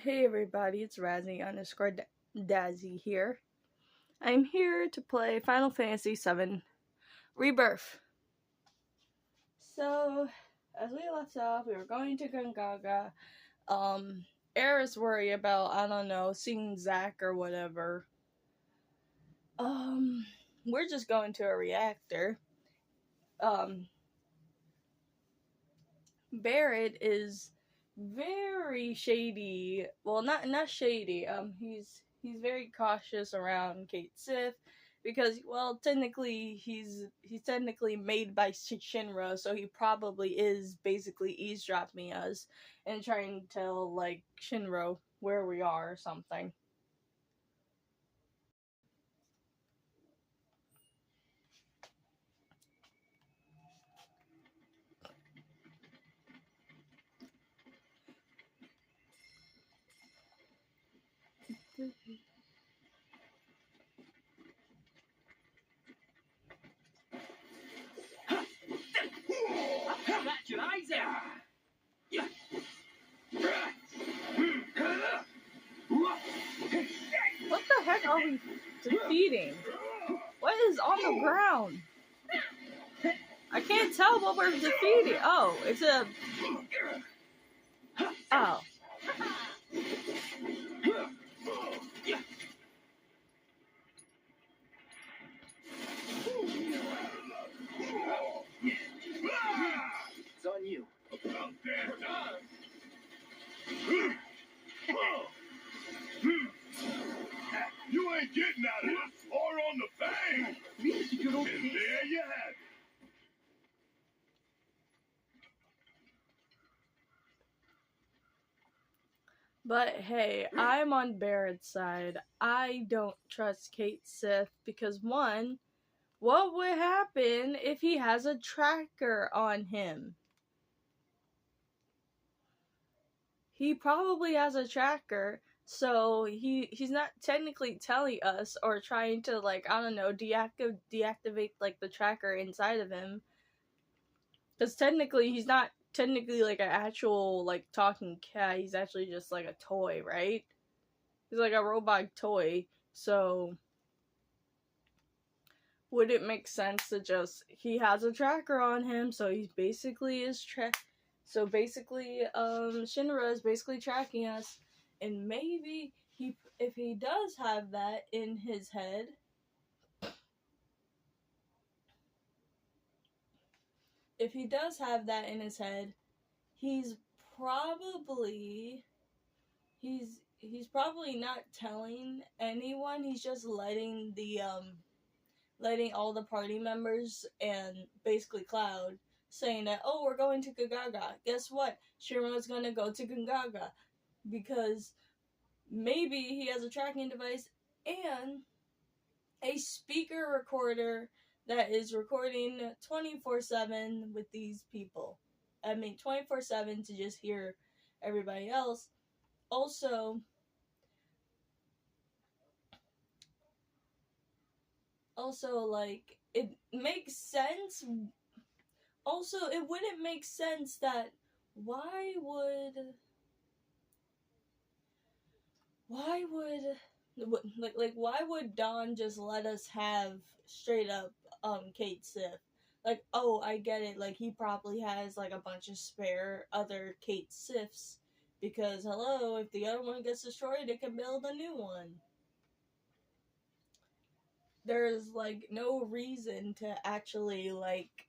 Hey everybody, it's Razzie underscore Dazzy here. I'm here to play Final Fantasy VII Rebirth. So, as we left off, we were going to Gongaga. Era's worried about, I don't know, seeing Zack or whatever. We're just going to a reactor. Barrett is very shady. Well, not shady. He's very cautious around Kate Sith because, well, technically he's technically made by Shinra, so he probably is basically eavesdropping us and trying to tell like Shinra where we are or something. Got your eyes out. What the heck are we defeating? What is on the ground? I can't tell what we're defeating. Oh, it's a... Oh. It's on you. You ain't getting out of this or on the bang. And there you have it. But hey, I'm on Barrett's side. I don't trust Kate Sith because one, what would happen if he has a tracker on him? He probably has a tracker, so he's not technically telling us or trying to, like, I don't know, deactivate like the tracker inside of him. Because technically he's not technically like an actual like talking cat. He's actually just like a toy, right? He's like a robot toy. So would it make sense to just, he has a tracker on him, so he's basically so basically Shinra is basically tracking us, and maybe if he does have that in his head, he's probably not telling anyone. He's just letting all the party members and basically Cloud saying that, oh, we're going to Gongaga. Guess what? Shinra's gonna go to Gongaga because maybe he has a tracking device and a speaker recorder that is recording 24/7 with these people. I mean, 24/7 to just hear everybody else. Also, like, it makes sense. Also, it wouldn't make sense that why would Dawn just let us have straight up Kate Sith? Like, oh, I get it, like he probably has like a bunch of spare other Kate Siths because hello, if the other one gets destroyed, it can build a new one. There's like no reason to actually like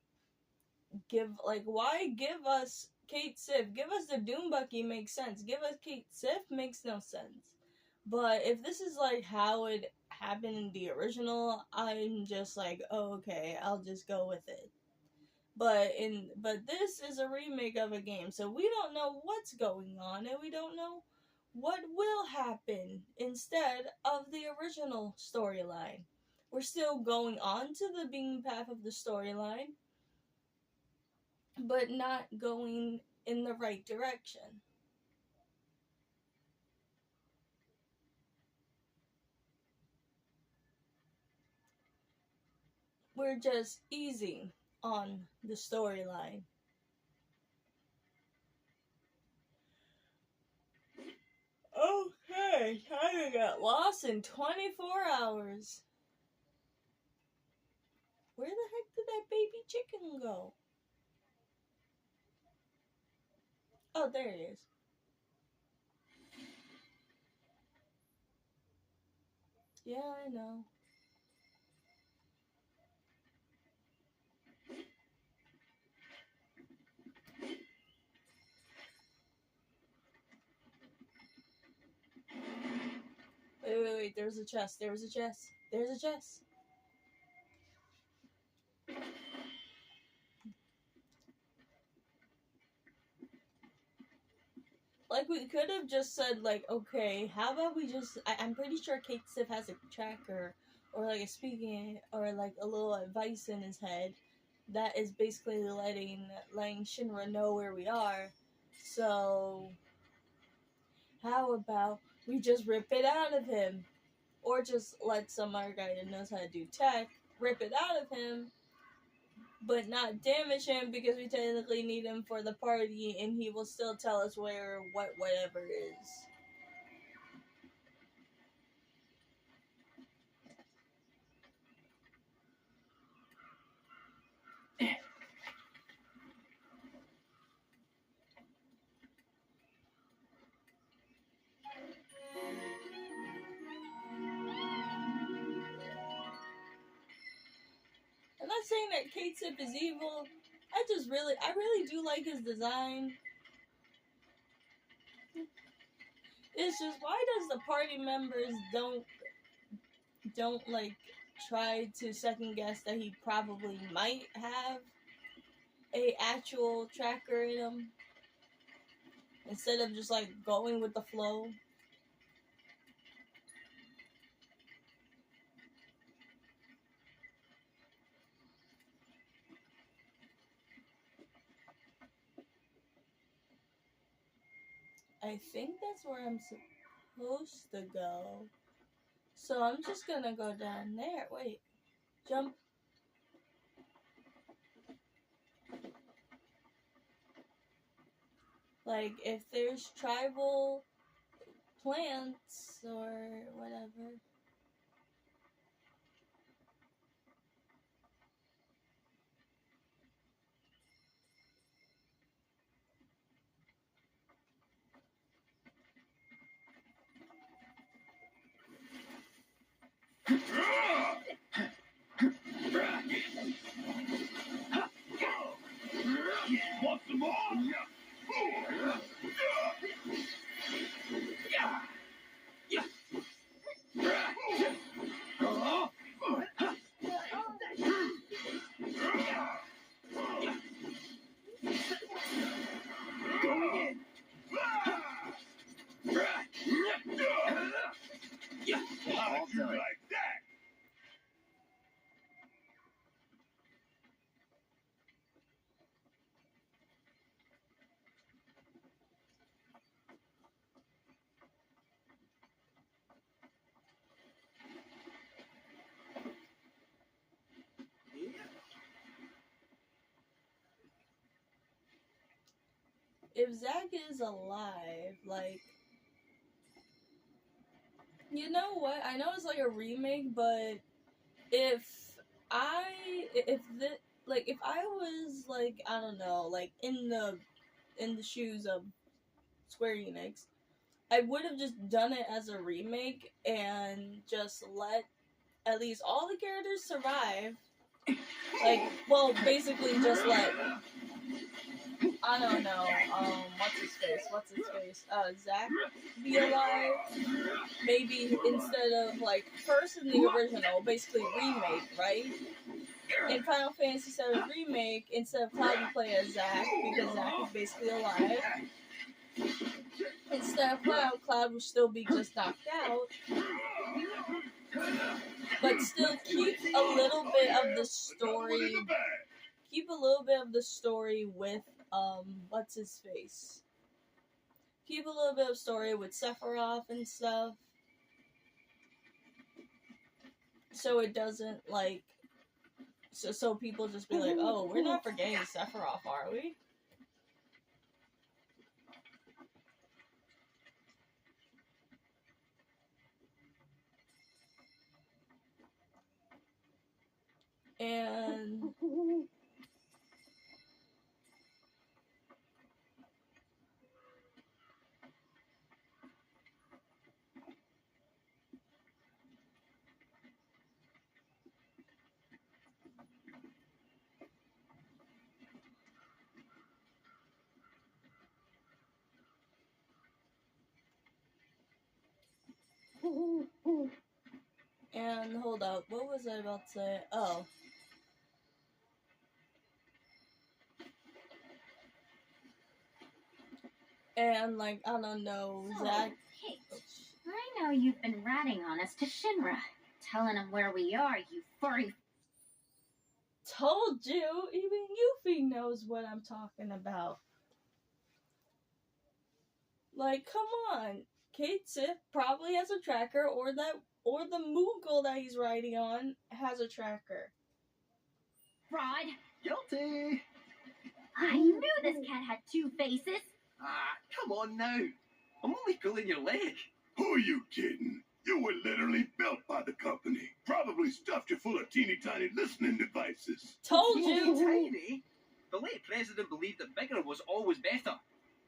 why give us Kate Sith? Give us the Doombucky makes sense. Give us Kate Sith makes no sense. But if this is like how it happened in the original, I'm just like, oh, okay, I'll just go with it. But this is a remake of a game, so we don't know what's going on, and we don't know what will happen instead of the original storyline. We're still going on to the being path of the storyline, but not going in the right direction. We're just easing on the storyline. Oh my, I got lost in 24 hours. Where the heck did that baby chicken go? Oh, there it is. Yeah, I know. Wait, there's a chest, there's a chest, there's a chest. Like, we could have just said, like, okay, how about we just, I'm pretty sure Kate Sif has a tracker, or like a speaking, or like a little advice in his head, that is basically letting Shinra know where we are, so, how about we just rip it out of him? Or just let some other guy that knows how to do tech rip it out of him, but not damage him because we technically need him for the party, and he will still tell us where whatever is. I'm not saying that Kate Sip is evil. I really do like his design. It's just, why does the party members don't like try to second guess that he probably might have a actual tracker in him, instead of just like going with the flow? I think that's where I'm supposed to go. So I'm just gonna go down there. Wait. Jump. Like, if there's tribal plants or whatever. Want some more? How'd you like that? If Zack is alive, like, you know what? I know it's like a remake, but if if I was like, I don't know, like in the shoes of Square Enix, I would have just done it as a remake and just let at least all the characters survive. Like, well, basically just let, I don't know, what's his face, Zack be alive. Maybe instead of, like, first in the original, basically remake, right? In Final Fantasy VII Remake, instead of Cloud, you play as Zack, because Zack is basically alive. Instead of Cloud will still be just knocked out. But still keep a little bit of the story. Keep a little bit of the story with, what's his face? Keep a little bit of story with Sephiroth and stuff. So it doesn't, like, so people just be like, oh, we're not forgetting Sephiroth, are we? And hold up, what was I about to say? Oh. And like, I don't know, So, Zach. Kate, I know you've been ratting on us to Shinra, telling him where we are, you furry. Told you, even Yuffie knows what I'm talking about. Like, come on. Kate Sith probably has a tracker, or the Moogle that he's riding on has a tracker. Fraud. Guilty. I knew this cat had two faces. Ah, come on now. I'm only pulling your leg. Who are you kidding? You were literally built by the company. Probably stuffed you full of teeny tiny listening devices. Told Teeny you. tiny. The late president believed that bigger was always better.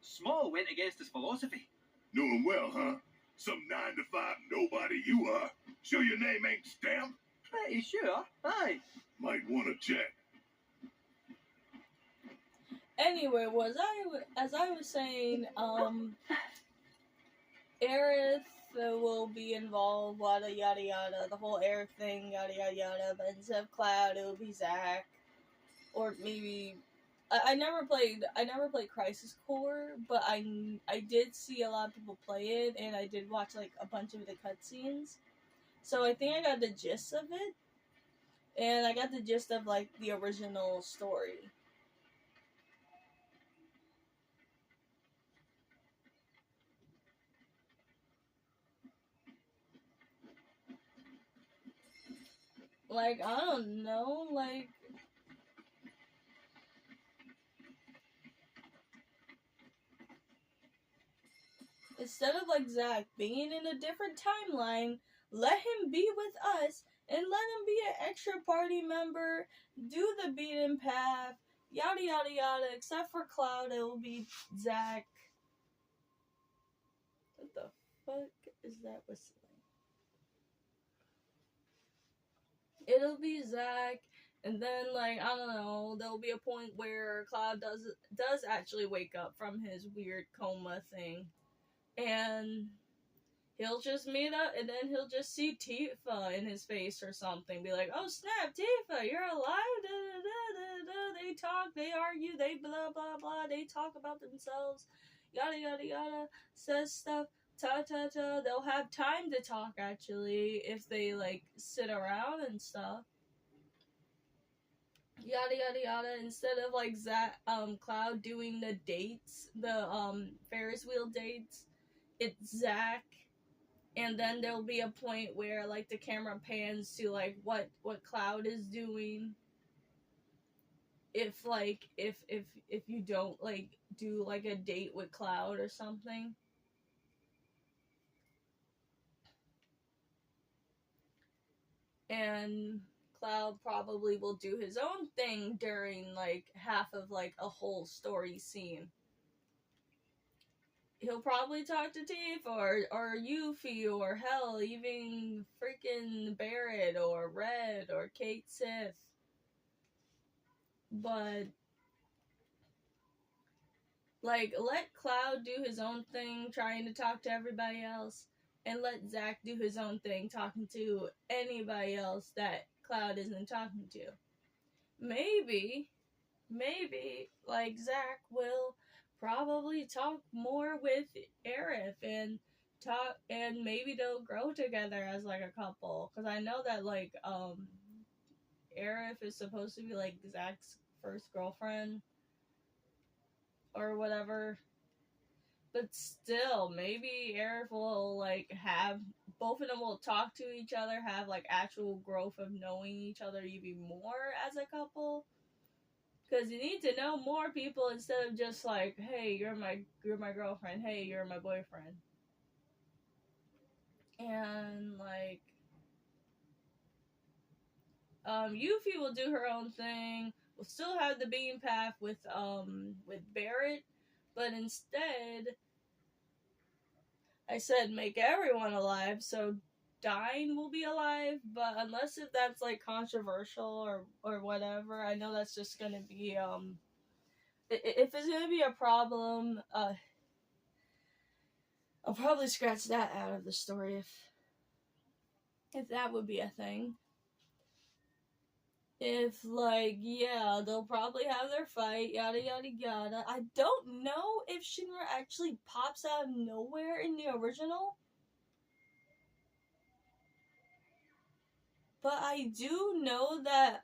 Small went against his philosophy. Knew him well, huh? Some 9-to-5 nobody you are. Sure your name ain't stamped? Pretty sure. Aye. Might want to check. Anyway, as I was saying, Aerith will be involved, yada yada yada, the whole Aerith thing, yada yada yada, but instead of Cloud, it will be Zack. Or maybe I never played Crisis Core, but I did see a lot of people play it, and I did watch like a bunch of the cutscenes. So I think I got the gist of it. And I got the gist of like the original story. Like, I don't know, like, instead of like Zack being in a different timeline, let him be with us and let him be an extra party member, do the beaten path, yada yada yada, except for Cloud, it will be Zack. What the fuck is that whistling? It'll be Zack, and then like, I don't know, there'll be a point where Cloud does actually wake up from his weird coma thing, and he'll just meet up, and then he'll just see Tifa in his face or something, be like, oh snap, Tifa, you're alive, da, da, da, da, da. They talk, they argue, they blah blah blah, they talk about themselves, yada yada yada, says stuff, ta ta ta. They'll have time to talk actually if they like sit around and stuff, yada yada yada. Instead of like Cloud doing the dates, the Ferris wheel dates, it's Zack. And then there'll be a point where like the camera pans to like what Cloud is doing. If you don't like do like a date with Cloud or something. And Cloud probably will do his own thing during like half of like a whole story scene. He'll probably talk to Tifa or Yuffie or hell, even freaking Barrett or Red or Kate Sith. But like, let Cloud do his own thing trying to talk to everybody else, and let Zack do his own thing talking to anybody else that Cloud isn't talking to. Maybe like Zack will probably talk more with Aerith and maybe they'll grow together as like a couple, because I know that like Aerith is supposed to be like Zack's first girlfriend or whatever, but still, maybe Aerith will like have both of them will talk to each other, have like actual growth of knowing each other even more as a couple. Because you need to know more people instead of just like, hey, you're my girlfriend, hey, you're my boyfriend. And like, Yuffie will do her own thing. We'll still have the beam path with Barrett, but instead, I said make everyone alive. So Dine will be alive, but unless if that's like controversial or whatever, I know that's just gonna be if it's gonna be a problem, I'll probably scratch that out of the story if that would be a thing. If, like, yeah, they'll probably have their fight, yada yada yada. I don't know if Shinra actually pops out of nowhere in the original, but I do know that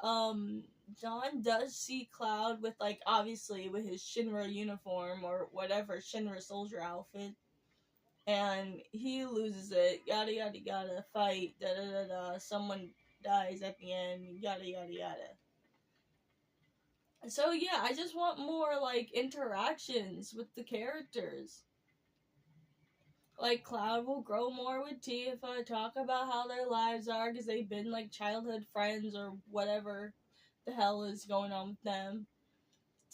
John does see Cloud with, like, obviously with his Shinra uniform or whatever Shinra soldier outfit, and he loses it, yada yada yada, fight, da da da da, someone dies at the end, yada yada yada. So yeah, I just want more, like, interactions with the characters. Like, Cloud will grow more with Tifa, talk about how their lives are, because they've been, like, childhood friends or whatever the hell is going on with them.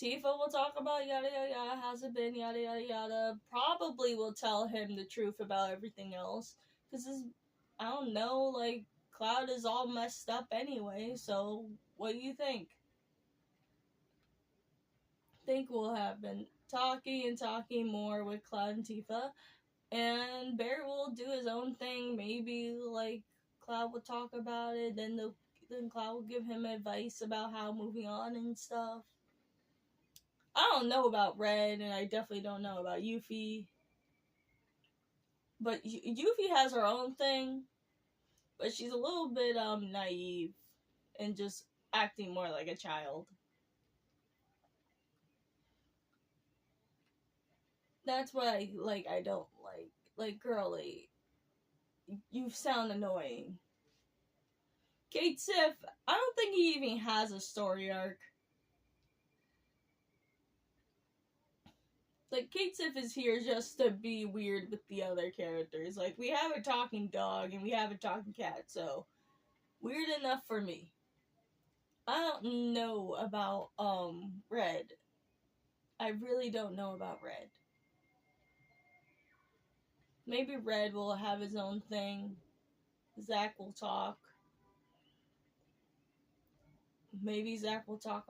Tifa will talk about yada yada yada, how's it been, yada yada yada. Probably will tell him the truth about everything else, because I don't know, like, Cloud is all messed up anyway, so what do you think will happen? Talking more with Cloud and Tifa, and Barrett will do his own thing. Maybe, like, Cloud will talk about it, then Cloud will give him advice about how moving on and stuff. I don't know about Red, and I definitely don't know about Yuffie. But Yuffie has her own thing, but she's a little bit naive and just acting more like a child. That's what I don't like. Like, girly, you sound annoying. Kate Sif, I don't think he even has a story arc. Like, Kate Sif is here just to be weird with the other characters. Like, we have a talking dog and we have a talking cat, so weird enough for me. I don't know about Red. I really don't know about Red. Maybe Red will have his own thing. Zack will talk. Maybe Zack will talk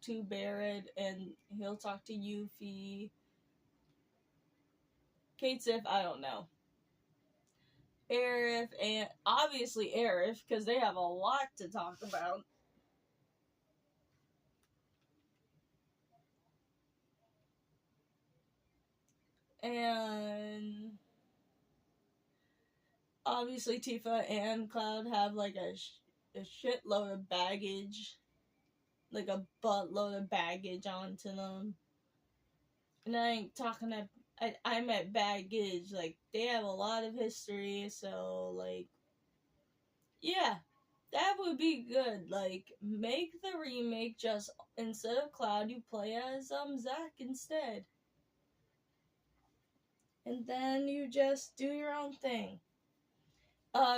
to Barrett, and he'll talk to Yuffie. Kate Sif, I don't know. Aerith, and obviously Aerith, because they have a lot to talk about. And obviously Tifa and Cloud have, like, a shitload of baggage. Like, a buttload of baggage onto them. And I ain't talking I meant baggage. Like, they have a lot of history, so, like, yeah, that would be good. Like, make the remake just, instead of Cloud, you play as Zack instead. And then you just do your own thing.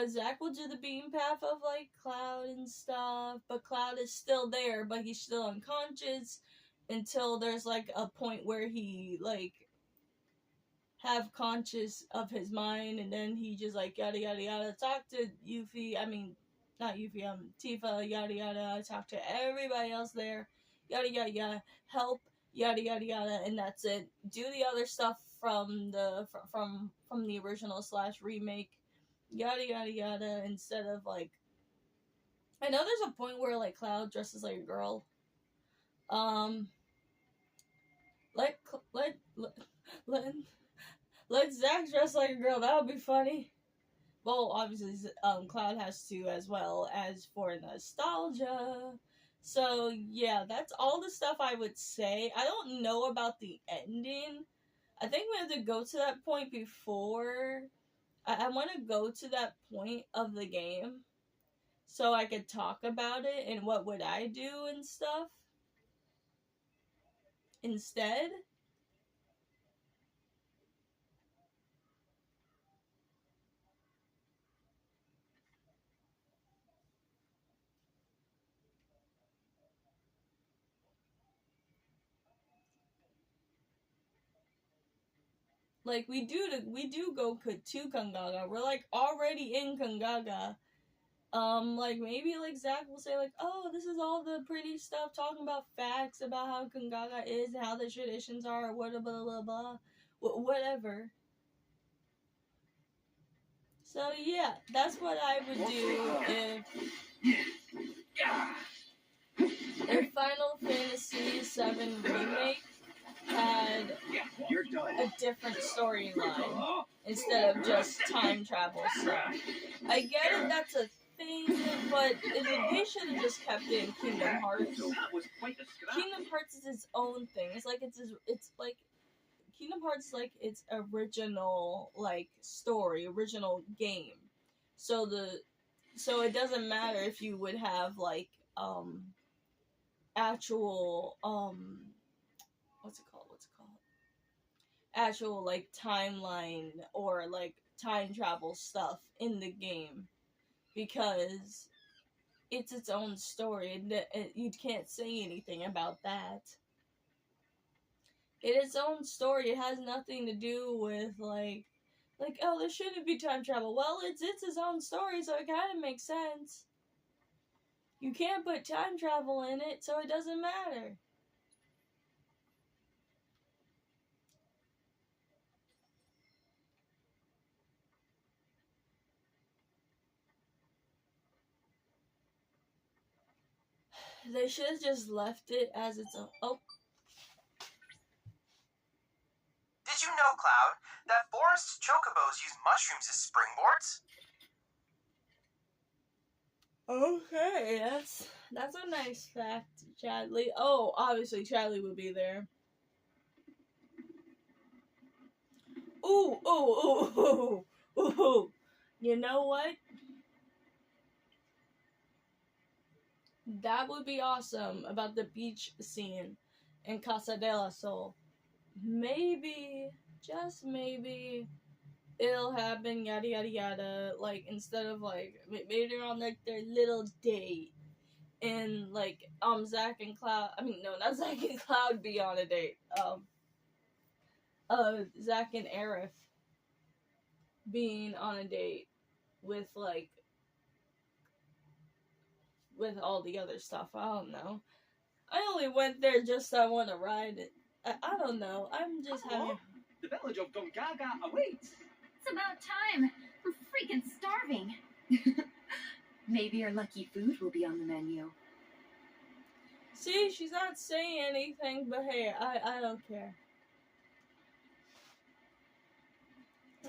Zack will do the beaten path of, like, Cloud and stuff, but Cloud is still there, but he's still unconscious until there's, like, a point where he, like, have conscious of his mind, and then he just, like, yada yada yada, talk to Yuffie, not Yuffie, Tifa, yada yada, talk to everybody else there, yada yada yada, help, yada yada yada, and that's it. Do the other stuff from the original / remake, yada yada yada, instead of, like, I know there's a point where, like, Cloud dresses like a girl. Let Zack dress like a girl. That would be funny. Well, obviously, Cloud has to as well, as for nostalgia. So yeah, that's all the stuff I would say. I don't know about the ending. I think we have to go to that point before. I want to go to that point of the game so I could talk about it and what would I do and stuff instead. Like, we do go to Kangaga. We're, like, already in Kangaga. Like, maybe, like, Zack will say, like, oh, this is all the pretty stuff, talking about facts about how Kangaga is and how the traditions are, blah, blah, blah, blah, whatever. So yeah, that's what I would do if Final Fantasy VII Remake had a different storyline instead of just time travel stuff. I get it, that's a thing, but they should have just kept it in Kingdom Hearts. Kingdom Hearts is its own thing. It's like Kingdom Hearts is like its original like story, original game. So it doesn't matter if you would have like actual what's it called? Actual like timeline or like time travel stuff in the game, because it's its own story. You can't say anything about that. It's its own story. It has nothing to do with like oh, there shouldn't be time travel. Well, it's its own story, so it kind of makes sense. You can't put time travel in it, so it doesn't matter. They should have just left it as its own. Oh. Did you know, Cloud, that forest chocobos use mushrooms as springboards? Okay, that's a nice fact, Chadley. Oh, obviously Chadley would be there. Ooh. You know what? That would be awesome about the beach scene in Casa de la Sol. Maybe, just maybe, it'll happen, yada yada yada, like, instead of, like, maybe they're on, like, their little date, and, like, Zack and Cloud, I mean, no, not Zack and Cloud be on a date, Zack and Aerith being on a date with, like, with all the other stuff, I don't know. I only went there just so I want to ride it. I don't know. I'm just having... The village of Gongaga awaits. It's about time. I'm freaking starving. Maybe our lucky food will be on the menu. See, she's not saying anything, but hey, I don't care.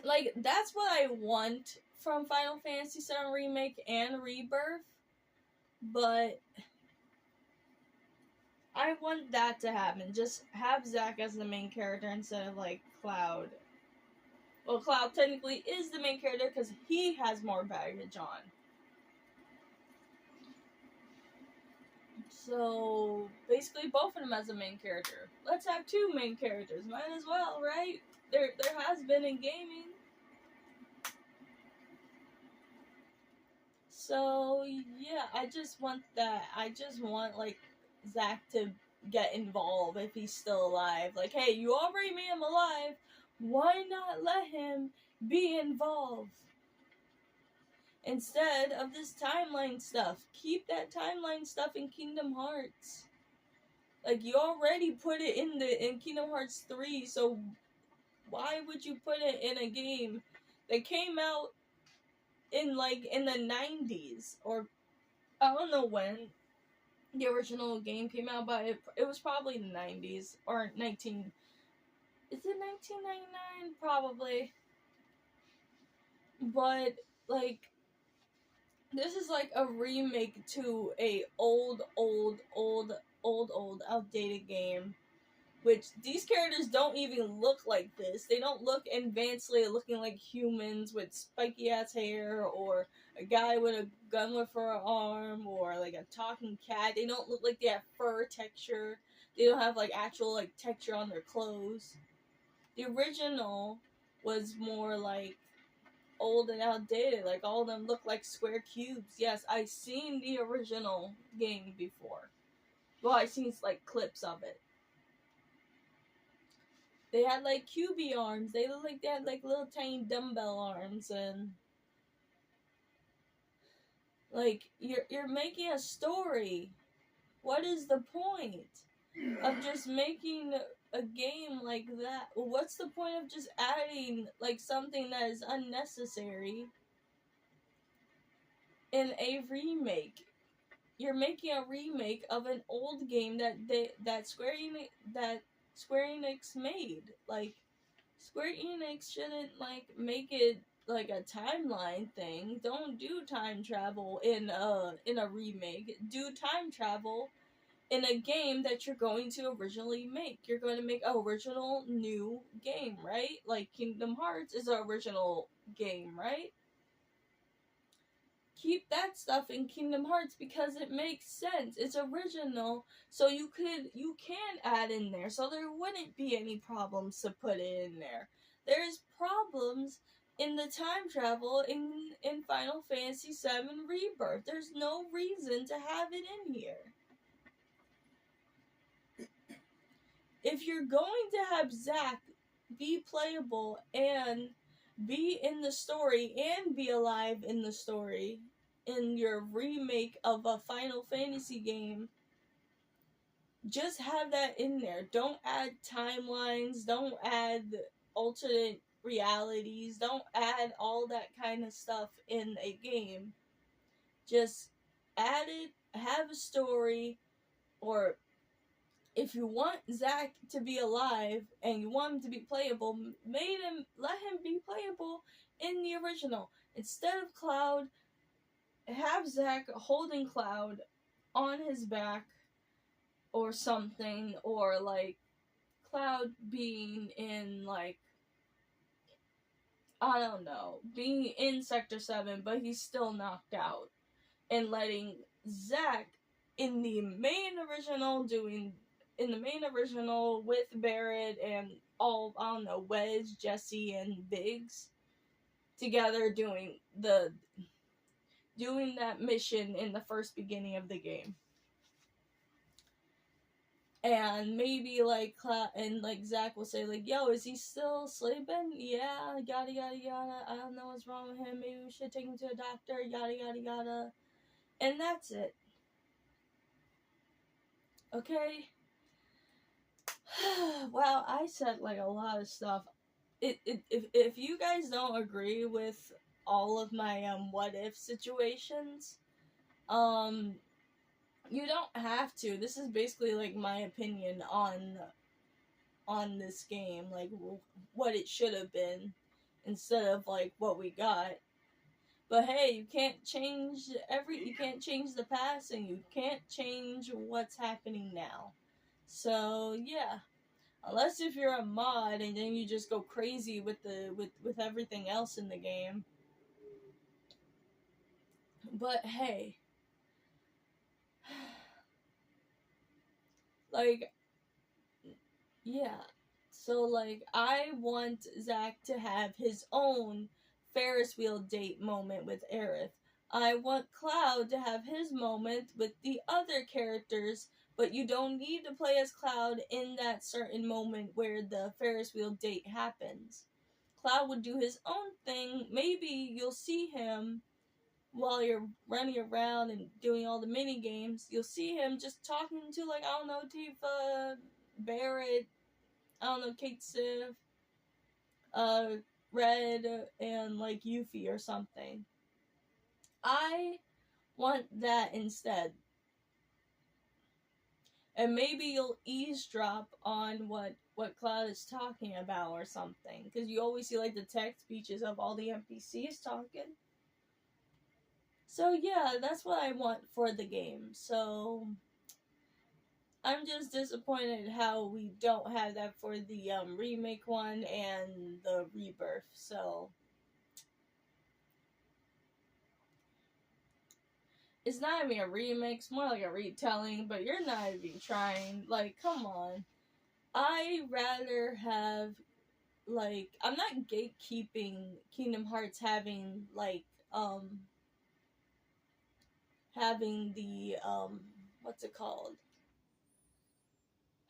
Like, that's what I want from Final Fantasy VII Remake and Rebirth, but I want that to happen. Just have Zack as the main character instead of, like, Cloud. Well, Cloud technically is the main character because he has more baggage on. So, basically both of them as a main character. Let's have two main characters. Might as well, right? There has been in gaming. So, yeah, I just want that. I just want, like, Zack to get involved if he's still alive. Like, hey, you already made him alive. Why not let him be involved? Instead of this timeline stuff. Keep that timeline stuff in Kingdom Hearts. Like, you already put it in Kingdom Hearts 3, so why would you put it in a game that came out in the 90s? Or, I don't know when the original game came out, but it was probably the 90s, or is it 1999? Probably. But, like, this is like a remake to a old, outdated game. Which, these characters don't even look like this. They don't look advancedly looking like humans with spiky ass hair, or a guy with a gun for an arm, or like a talking cat. They don't look like they have fur texture. They don't have like actual like texture on their clothes. The original was more like old and outdated. Like, all of them look like square cubes. Yes, I've seen the original game before. Well, I've seen like clips of it. They had like cubey arms. They look like they had like little tiny dumbbell arms, and like you're making a story. What is the point of just making a game like that? What's the point of just adding like something that is unnecessary in a remake. You're making a remake of an old game that Square Enix made. Like, Square Enix shouldn't like make it like a timeline thing. Don't do time travel in a remake. Do time travel in a game that you're going to originally make. You're going to make an original new game, right? Like Kingdom Hearts is an original game, right? Keep that stuff in Kingdom Hearts because it makes sense. It's original, so you can add in there, so there wouldn't be any problems to put it in there. There's problems in the time travel in Final Fantasy VII Rebirth. There's no reason to have it in here. If you're going to have Zack be playable and be in the story and be alive in the story in your remake of a Final Fantasy game, just have that in there. Don't add timelines, don't add alternate realities, don't add all that kind of stuff in a game. Just add it, have a story, or if you want Zack to be alive and you want him to be playable, let him be playable in the original. Instead of Cloud, have Zack holding Cloud on his back or something, or like Cloud being in like, I don't know, being in Sector 7 but he's still knocked out, and letting Zack in the main original with Barrett and all, I don't know, Wedge, Jesse, and Biggs together doing that mission in the first beginning of the game. And maybe like Zack will say like, yo, is he still sleeping? Yeah, yada yada yada. I don't know what's wrong with him. Maybe we should take him to a doctor. Yada yada yada. And that's it. Okay. Wow, I said like a lot of stuff. If you guys don't agree with all of my what if situations, you don't have to. This is basically like my opinion on this game, like what it should have been instead of like what we got. But hey, you can't change the past, and you can't change what's happening now. So yeah, unless if you're a mod and then you just go crazy with everything else in the game. But hey, like, yeah. So like, I want Zack to have his own Ferris wheel date moment with Aerith. I want Cloud to have his moment with the other characters, but you don't need to play as Cloud in that certain moment where the Ferris wheel date happens. Cloud would do his own thing. Maybe you'll see him while you're running around and doing all the mini games. You'll see him just talking to, like, I don't know, Tifa, Barrett, I don't know, Kate Sif, Red, and like Yuffie or something. I want that instead. And maybe you'll eavesdrop on what Cloud is talking about or something. Because you always see like the text speeches of all the NPCs talking. So yeah, that's what I want for the game. So I'm just disappointed how we don't have that for the remake one and the rebirth. So it's not even a remake, it's more like a retelling, but you're not even trying. Like, come on. I rather have, like, I'm not gatekeeping Kingdom Hearts having, like, having the, what's it called?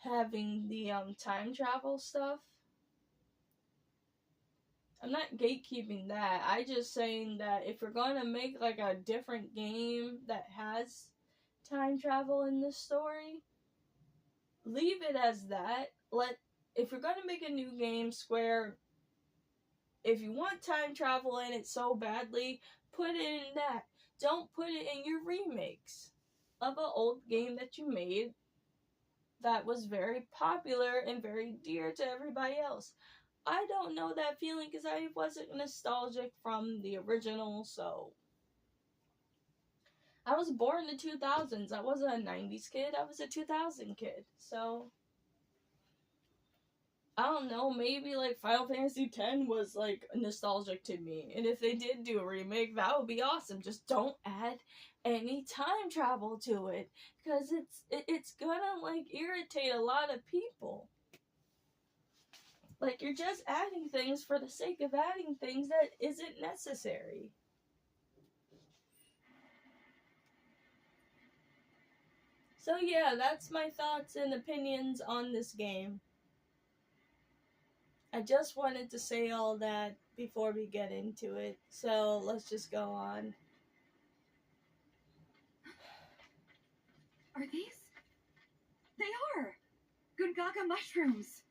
Having the, time travel stuff. I'm not gatekeeping that. I just saying that if you're going to make, like, a different game that has time travel in the story, leave it as that. If you're going to make a new game, Square, if you want time travel in it so badly, put it in that. don't put it in your remakes of an old game that you made that was very popular and very dear to everybody else. I don't know that feeling because I wasn't nostalgic from the original, so I was born in the 2000s. I wasn't a 90s kid, I was a 2000 kid. So I don't know, maybe like Final Fantasy X was like nostalgic to me. And if they did do a remake, that would be awesome. Just don't add any time travel to it, because it's gonna like irritate a lot of people. Like, you're just adding things for the sake of adding things that isn't necessary. So yeah, that's my thoughts and opinions on this game. I just wanted to say all that before we get into it, so let's just go on. Are these? They are! Gungaga mushrooms!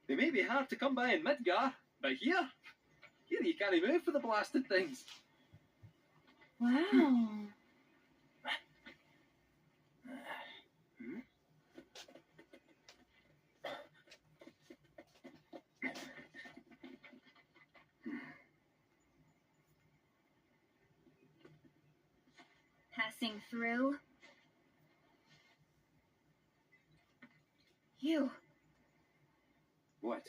They may be hard to come by in Midgar, but here you can't move for the blasted things. Wow. Passing through. You. What?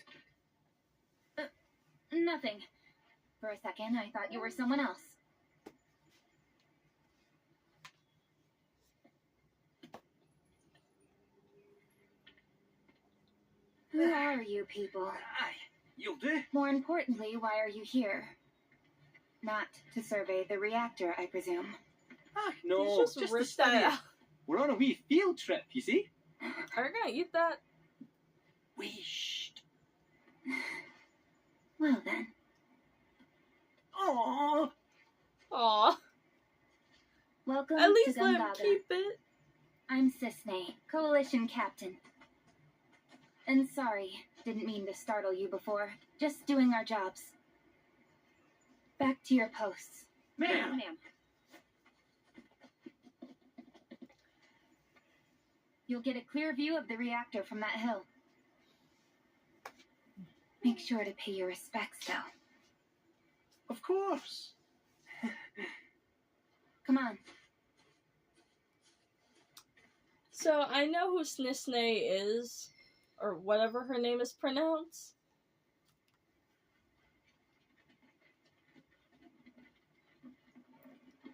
Nothing. For a second, I thought you were someone else. Who are you people? Aye, you'll do. More importantly, why are you here? Not to survey the reactor, I presume. Ah, no, You just to ripped study that it. out. We're on a wee field trip, you see? Are you gonna eat that? Wee shh. Well then. Aww. Aw. Welcome At least to let him Gungaga. keep it. I'm Cisne, Coalition Captain. And sorry, didn't mean to startle you before. Just doing our jobs. Back to your posts. Ma'am. You'll get a clear view of the reactor from that hill. Make sure to pay your respects, though. Of course. Come on. So I know who Snisney is, or whatever her name is pronounced.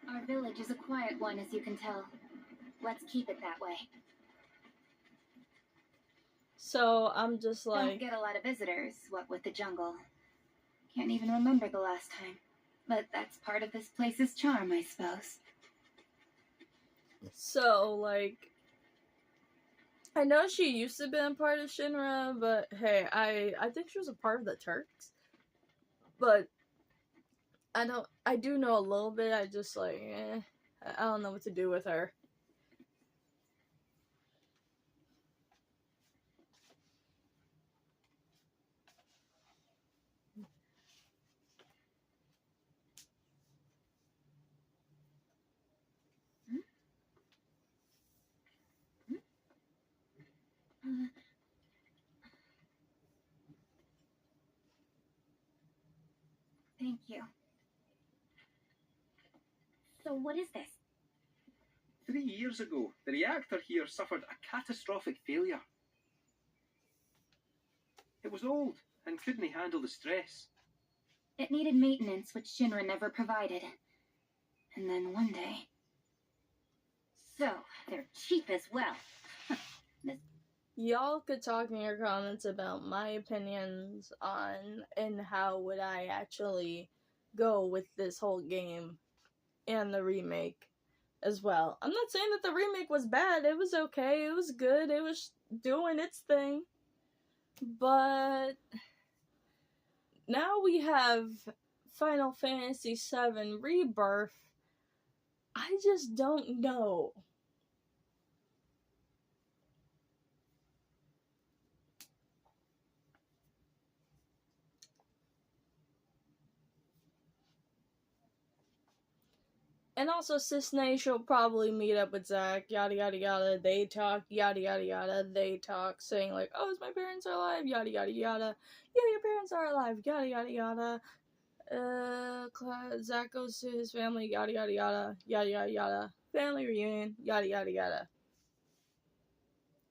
Our village is a quiet one, as you can tell. Let's keep it that way. So I'm just Don't like, get a lot of visitors, what with the jungle. Can't even remember the last time. But that's part of this place's charm, I suppose. so like, I know she used to be a part of Shinra, but hey, I think she was a part of the Turks. But I do know a little bit. I just like, I don't know what to do with her. Thank you. So what is this? 3 years ago, the reactor here suffered a catastrophic failure. It was old and couldn't handle the stress. It needed maintenance, which Shinra never provided. And then one day... So, they're cheap as well. Y'all could talk in your comments about my opinions on and how would I actually go with this whole game and the remake as well. I'm not saying that the remake was bad. It was okay. It was good. It was doing its thing. But now we have Final Fantasy VII Rebirth. I just don't know. And also, Cisne, she'll probably meet up with Zach, yada yada yada. They talk, yada yada yada. They talk, saying like, "Oh, my parents are alive," yada yada yada. Yeah, your parents are alive, yada yada yada. Zach goes to his family, yada yada yada, yada yada yada. Family reunion, yada yada yada.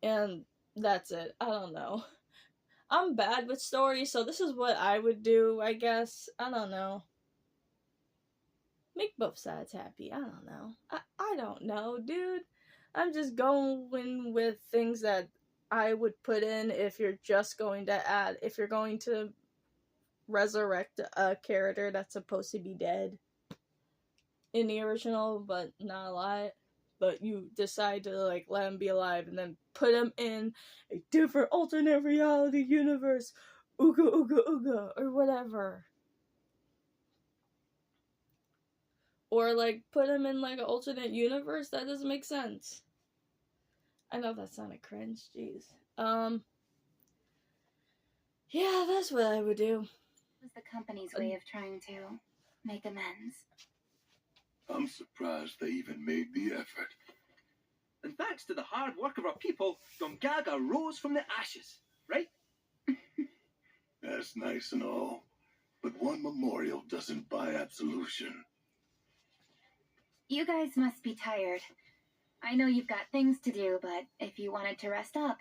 And that's it. I don't know. I'm bad with stories, so this is what I would do, I guess. I don't know. Make both sides happy. I don't know. I don't know, dude. I'm just going with things that I would put in if you're just going to add, if you're going to resurrect a character that's supposed to be dead in the original, but not alive. But you decide to like let him be alive and then put him in a different alternate reality universe. Ooga ooga ooga or whatever. Or, like, put him in, like, an alternate universe? That doesn't make sense. I know that sounded cringe, jeez. Yeah, that's what I would do. It was the company's way of trying to make amends. I'm surprised they even made the effort. And thanks to the hard work of our people, Gongaga rose from the ashes, right? That's nice and all, but one memorial doesn't buy absolution. You guys must be tired. I know you've got things to do, but if you wanted to rest up.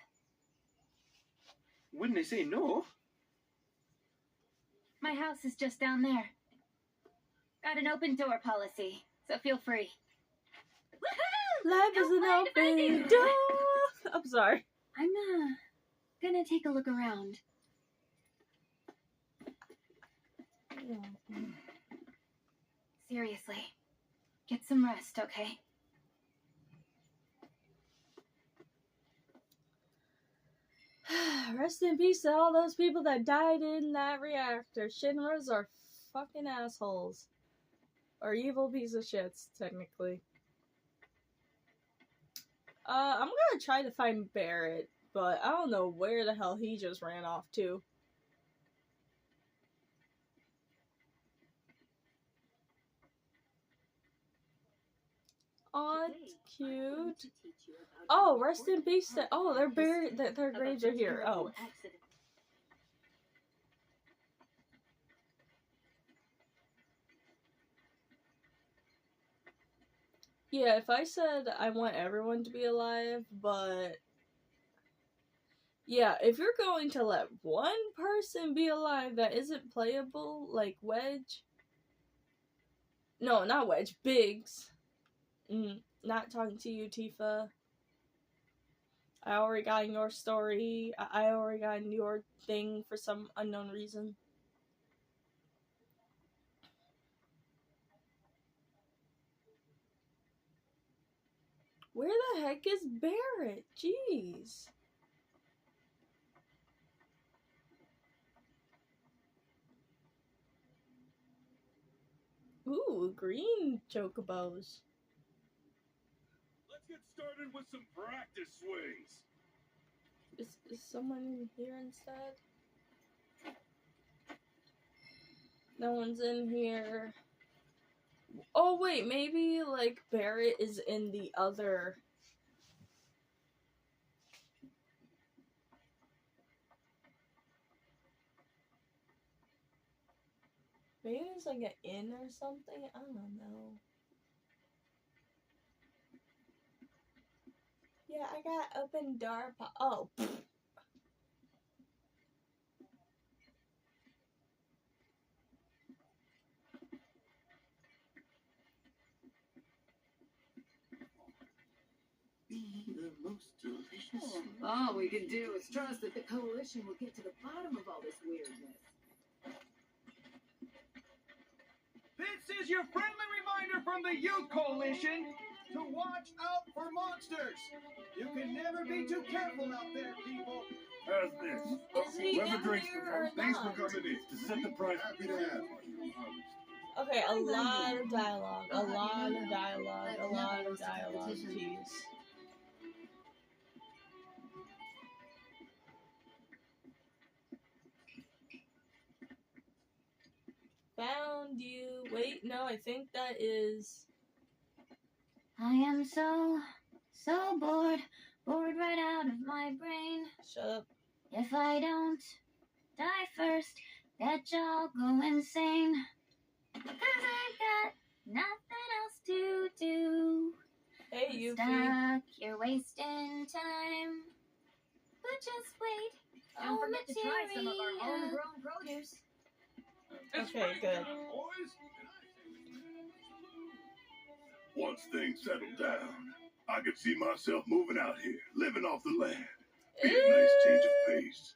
Wouldn't they say no? My house is just down there. Got an open door policy, so feel free. Woohoo! Life is an open door! I'm sorry. I'm, gonna take a look around. Seriously. Get some rest, okay? Rest in peace to all those people that died in that reactor. Shinras are fucking assholes. Or evil piece of shits, technically. I'm gonna try to find Barrett, but I don't know where the hell he just ran off to. Aw, it's cute. Oh, rest in peace to... Oh, they're buried... Their graves are here. Oh. Yeah, if I said I want everyone to be alive, but... Yeah, if you're going to let one person be alive that isn't playable, like Wedge... No, not Wedge, Biggs. Not talking to you, Tifa. I already got in your story. I already got in your thing for some unknown reason. Where the heck is Barrett? Jeez. Ooh, green chocobos. Let's get started with some practice swings. Is someone here instead? No one's in here. Oh wait, maybe like Barrett is in the other. Maybe it's like an inn or something? I don't know. Yeah, I got open door. Oh. Be the most delicious. All we can do is trust that the coalition will get to the bottom of all this weirdness. This is your friendly reminder from the Youth Coalition to watch out for monsters. You can never be too careful out there, people. How's this? Is he in drinks here for or thanks for not? coming in. To set the price. Happy to have you. Okay, a lot of dialogue. A lot of dialogue. A lot of dialogue. Jeez. Found you. Wait, no, I think that is... I am so bored right out of my brain. Shut up. If I don't die first, bet y'all go insane. 'Cause I've got nothing else to do. Hey, Yuffie. Stuck, you're wasting time. But just wait. Don't forget to try some of our homegrown produce. Okay, good. Once things settle down, I could see myself moving out here, living off the land. Be a nice change of pace.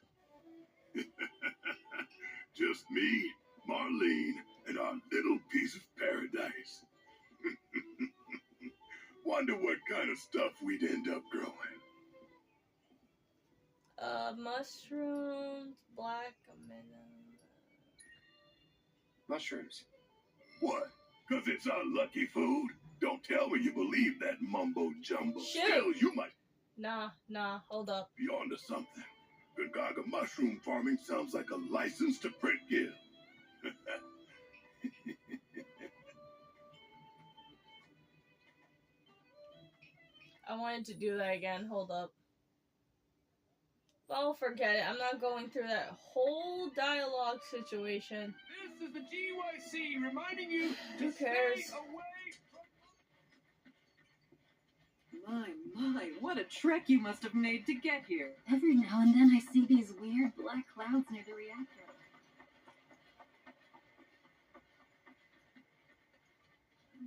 Just me, Marlene, and our little piece of paradise. Wonder what kind of stuff we'd end up growing. Mushrooms, black melon. Mushrooms. What? 'Cause it's our lucky food? Don't tell me you believe that mumbo jumbo. Shoot. Still, you might Nah, hold up. be onto something. Gagaga mushroom farming sounds like a license to print give. I wanted to do that again. Hold up. Well, forget it. I'm not going through that whole dialogue situation. This is the GYC reminding you Who to cares? stay away. My, what a trek you must have made to get here. Every now and then I see these weird black clouds near the reactor.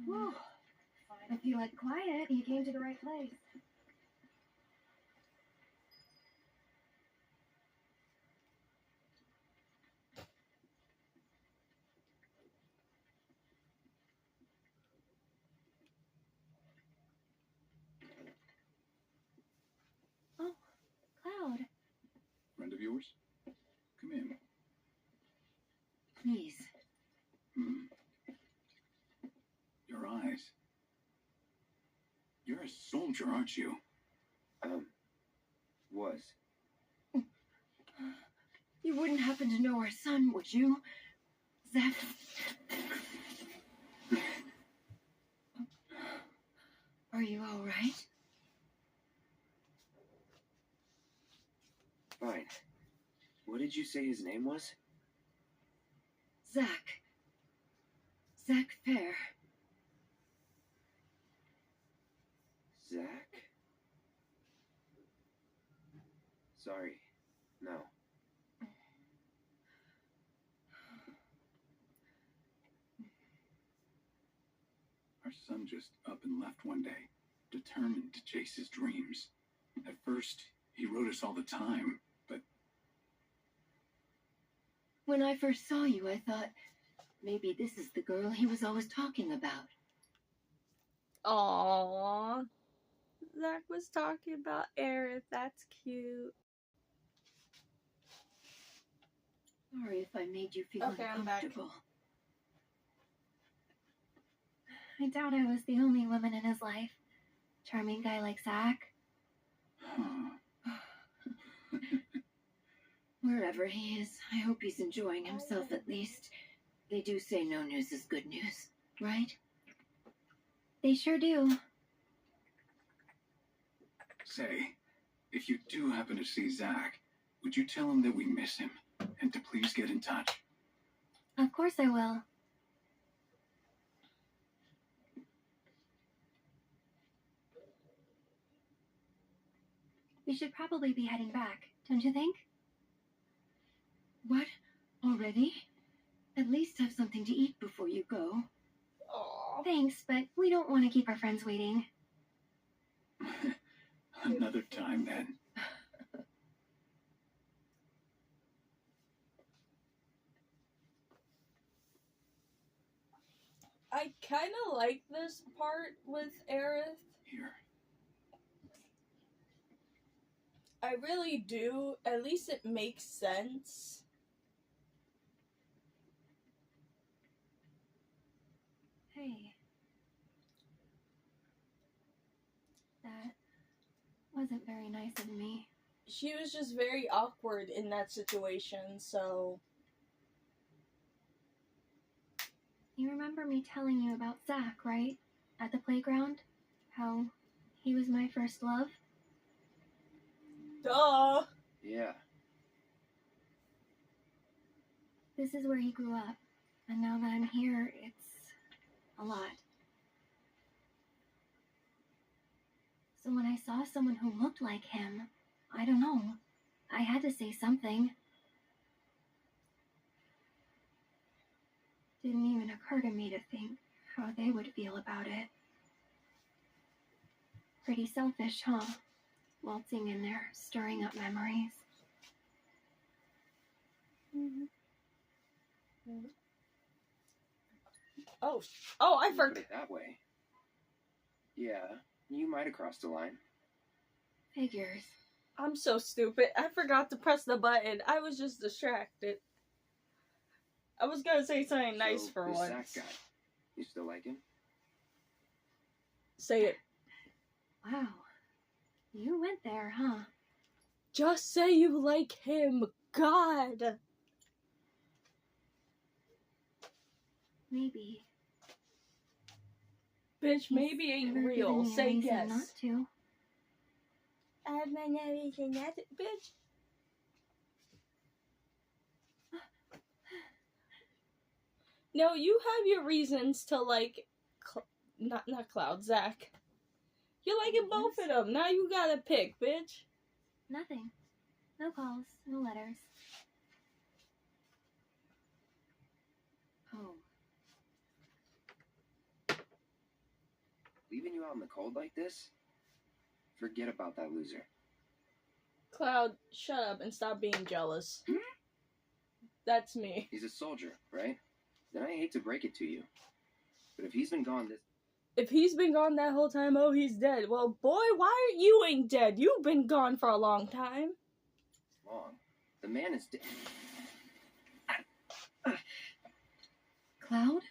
Whew. If you like quiet, you came to the right place. Oh, Cloud. Friend of yours? Come in. Please. Your eyes. You're a soldier, aren't you? Was. You wouldn't happen to know our son, would you? Zach. Are you all right? Fine. What did you say his name was? Zach. Zach Fair. Zach? Sorry. No. Our son just up and left one day, determined to chase his dreams. At first, he wrote us all the time, but When I first saw you, I thought maybe this is the girl he was always talking about. Aww. Zach was talking about Aerith. That's cute. Sorry if I made you feel Okay, I'm back. uncomfortable. I doubt I was the only woman in his life. Charming guy like Zach. Wherever he is, I hope he's enjoying himself at least. They do say no news is good news, right? They sure do. say, if you do happen to see Zach, would you tell him that we miss him and to please get in touch? Of course I will. We should probably be heading back, don't you think? What? Already? At least have something to eat before you go. Aww. Thanks, but we don't want to keep our friends waiting. Another time, then. I kind of like this part with Aerith. Here. I really do. At least it makes sense. Hey. That wasn't very nice of me. She was just very awkward in that situation, so... You remember me telling you about Zach, right? At the playground? How he was my first love? Duh. Yeah. This is where he grew up. And now that I'm here, it's a lot. So when I saw someone who looked like him, I don't know, I had to say something. Didn't even occur to me to think how they would feel about it. Pretty selfish, huh? Waltzing in there, stirring up memories. Oh, I You put forgot. it that way. Yeah, you might have crossed the line. Figures. I'm so stupid. I forgot to press the button. I was just distracted. I was gonna say something nice So, for this once. Zach guy, you still like him? Say it. Wow. You went there, huh? Just say you like him. God. Maybe. Bitch, He's maybe ain't never given real. me a Say reason yes. not to. I've no reason not to. Bitch. No, you have your reasons to like, not Cloud, Zach. You're liking both of them. Now you gotta pick, bitch. Nothing. No calls, no letters. Oh. Leaving you out in the cold like this? Forget about that loser. Cloud, shut up and stop being jealous. That's me. He's a soldier, right? Then I hate to break it to you. But if he's been gone this If he's been gone that whole time, oh, he's dead. Well, boy, why aren't you ain't dead? You've been gone for a long time. long, the man is dead. Cloud?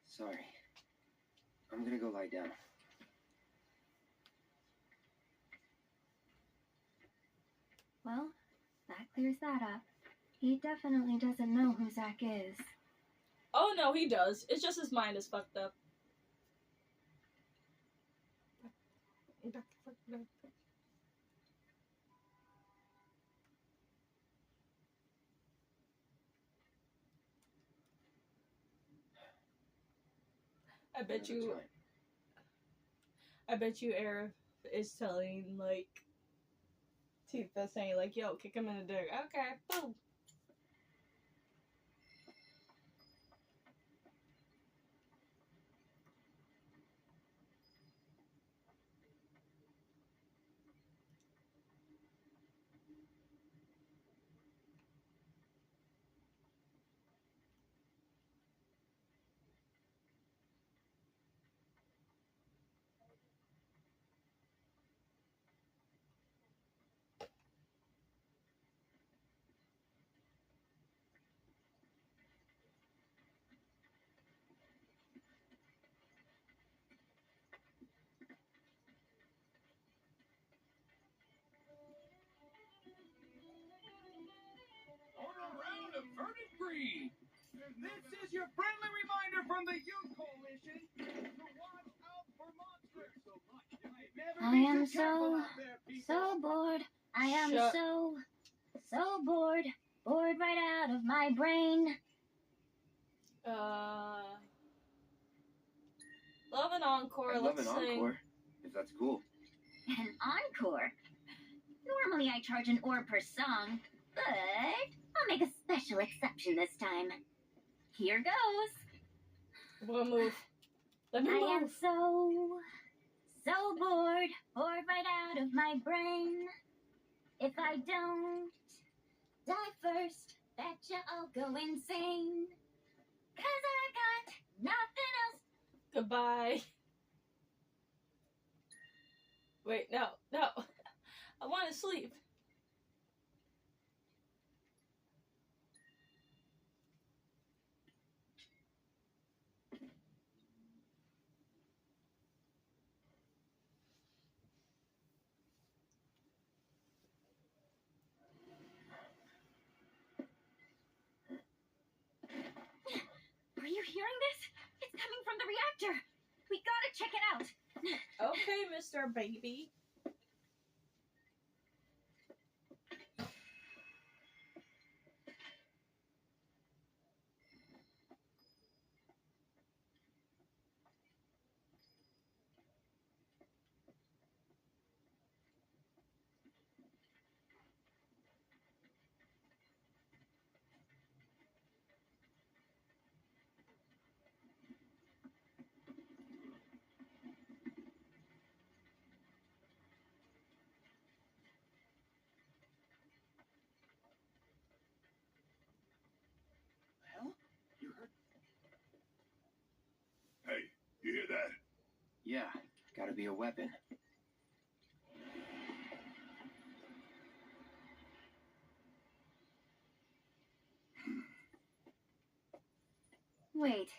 Sorry. I'm gonna go lie down. Well, that clears that up. He definitely doesn't know who Zach is. Oh, no, he does. It's just his mind is fucked up. Another time. I bet you Arif is telling, like, Tifa saying, like, yo, kick him in the dirt. Okay, boom. On a round of verdigris. This is your friendly reminder from the Youth Coalition to watch out for monsters. Never I be am too careful so, out there, people. so bored. I am Shut- so bored. Bored right out of my brain. Love an encore. I'd love Let's an sing. encore, if that's cool. An encore? Normally I charge an oar per song, but I'll make a special exception this time. Here goes. We'll move. Let me I move. am so bored. Bored right out of my brain. If I don't die first, betcha I'll go insane. 'Cause I got nothing else. Goodbye. Wait, no. I want to sleep. okay, Mr. Baby. Hell? You heard? Hey, you hear that? Yeah, gotta be a weapon. Wait,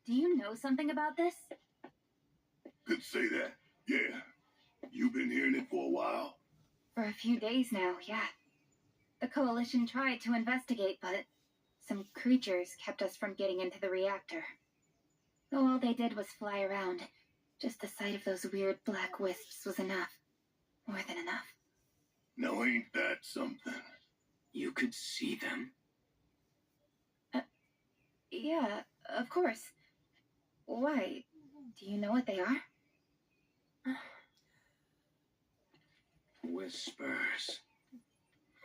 do you know something about this? Could say that. Yeah. You been hearing it for a while? For a few days now, yeah. The Coalition tried to investigate, but some creatures kept us from getting into the reactor. Though all they did was fly around, just the sight of those weird black wisps was enough. More than enough. Now ain't that something? You could see them? Yeah, of course. Why? Do you know what they are? Whispers.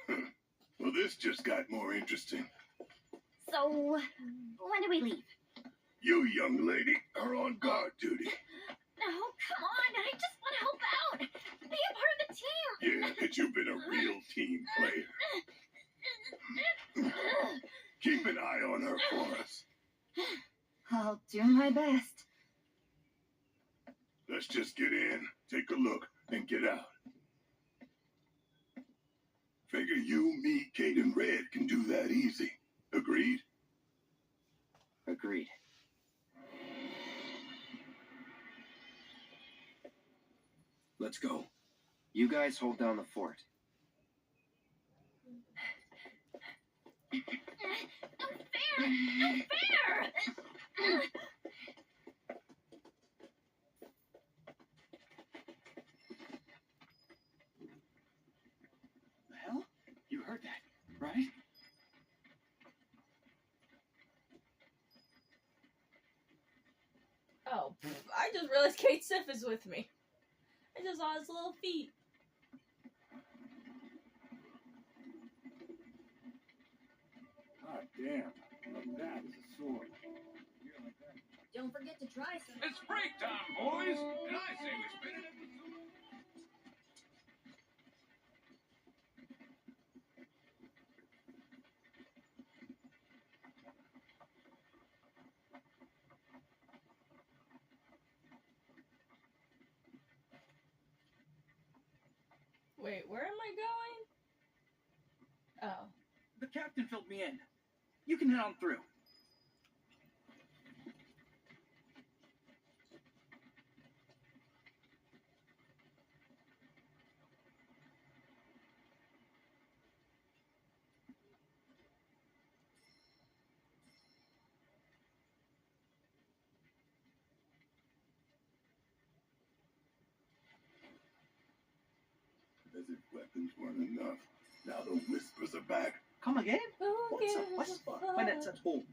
Well, this just got more interesting. So, when do we leave? You, young lady, are on guard duty. No, come on, I just want to help out. Be a part of the team. Yeah, but you've been a real team player. Keep an eye on her for us. I'll do my best. Let's just get in, take a look, and get out. Figure you, me, Kate, and Red can do that easy. Agreed? Agreed. Let's go. You guys hold down the fort. Unfair! Unfair! The hell? You heard that, right? Oh, I just realized Kate Sif is with me. I just saw his little feet. God damn. Now that is a sword. You're like that. Don't forget to try some. It's break time, boys! And I say we spin it at the zoo. Wait, where am I going? Oh. The captain filled me in. You can head on through. As if weapons weren't enough. Now the whispers are back. Come again? Who What's a gives whisper fuck? when it's at home?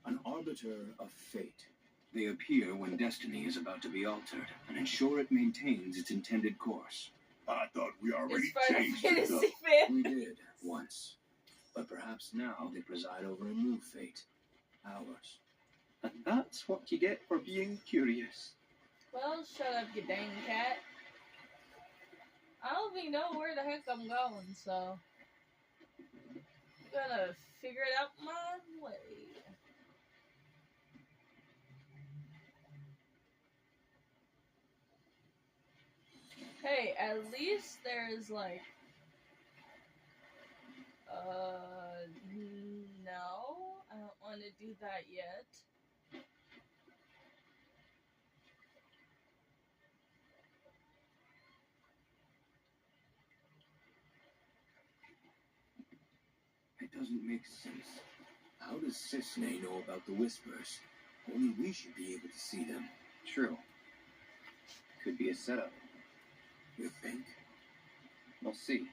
An arbiter of fate. They appear when destiny is about to be altered and ensure it maintains its intended course. I thought we already It's Final changed it, Fantasy though. fan. We did, once. But perhaps now they preside over a new fate. Ours. And that's what you get for being curious. Well, shut up, you dang cat. I don't even know where the heck I'm going, so I'm gonna figure it out my way. Hey, at least there's like, no, I don't want to do that yet. It doesn't make sense. How does Cisne know about the whispers? Only we should be able to see them. True. Could be a setup. You think? We'll see.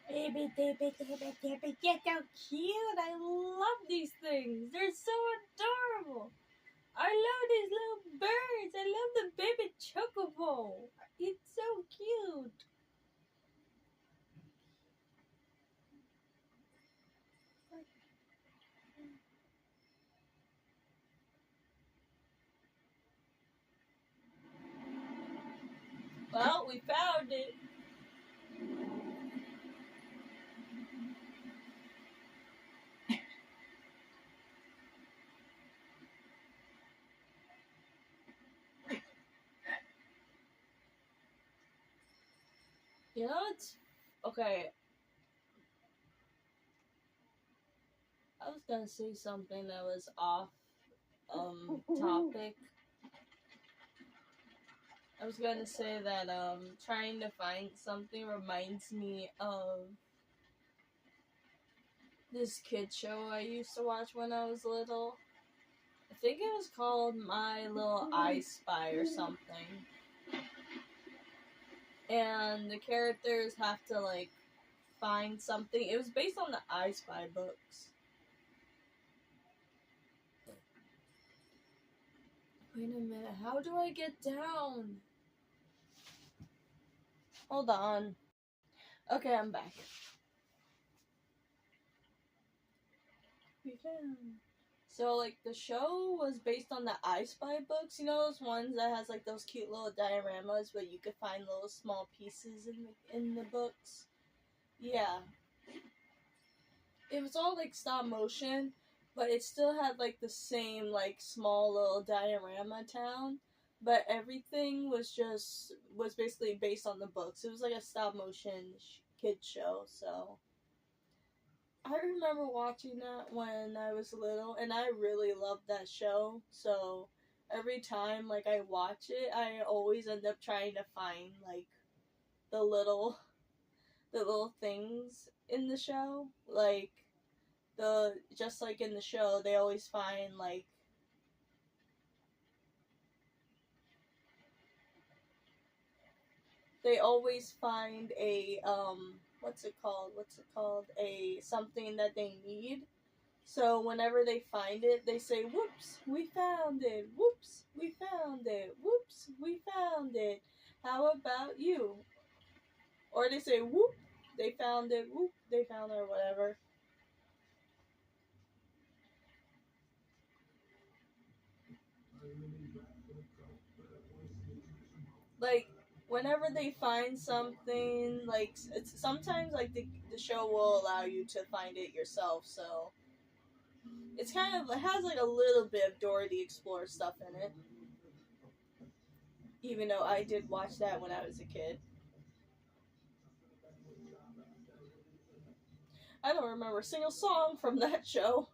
Baby, baby, baby, baby, get so cute. I love these things. They're so adorable. I love these little birds. I love the baby chocobo. It's so cute. Well, we found it. You know, it's okay. I was gonna say something that was off topic. I was gonna say that trying to find something reminds me of this kid show I used to watch when I was little. I think it was called My Little I Spy or something. And the characters have to like find something. It was based on the I Spy books. Wait a minute, how do I get down? Hold on. Okay, I'm back. So, like, the show was based on the I Spy books. You know those ones that has, like, those cute little dioramas where you could find little small pieces in the books? Yeah. It was all, like, stop motion, but it still had, like, the same, like, small little diorama town. But everything was basically based on the books. It was, like, a stop motion kid show, so... I remember watching that when I was little, and I really loved that show, so every time, like, I watch it, I always end up trying to find, like, the little things in the show, like, just like in the show, they always find, like, a, what's it called, something that they need. So whenever they find it, they say, whoops, we found it, whoops, we found it, whoops, we found it. How about you? Or they say, whoop, they found it, whoop, they found it, or whatever. Like, whenever they find something, like, it's sometimes, like, the show will allow you to find it yourself, so... It's kind of, it has, like, a little bit of Dora the Explorer stuff in it. Even though I did watch that when I was a kid. I don't remember a single song from that show.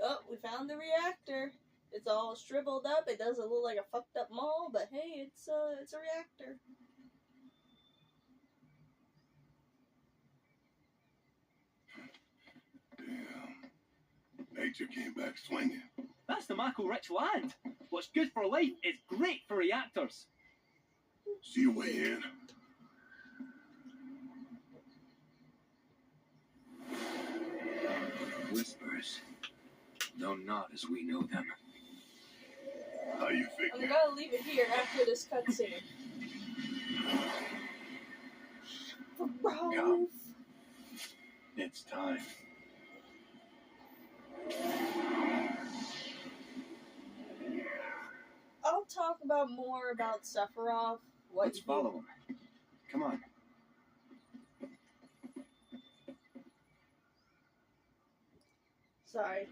Oh, we found the reactor. It's all shriveled up. It doesn't look like a fucked up mall, but hey, it's a reactor. Damn. Nature came back swinging. That's the mackerel-rich land. What's good for life is great for reactors. See your way in. Whispers, though not as we know them. How you I'm figure? gonna leave it here after this cutscene. Come. It's time. I'll talk more about Sephiroth. Let's follow him. Come on. Sorry.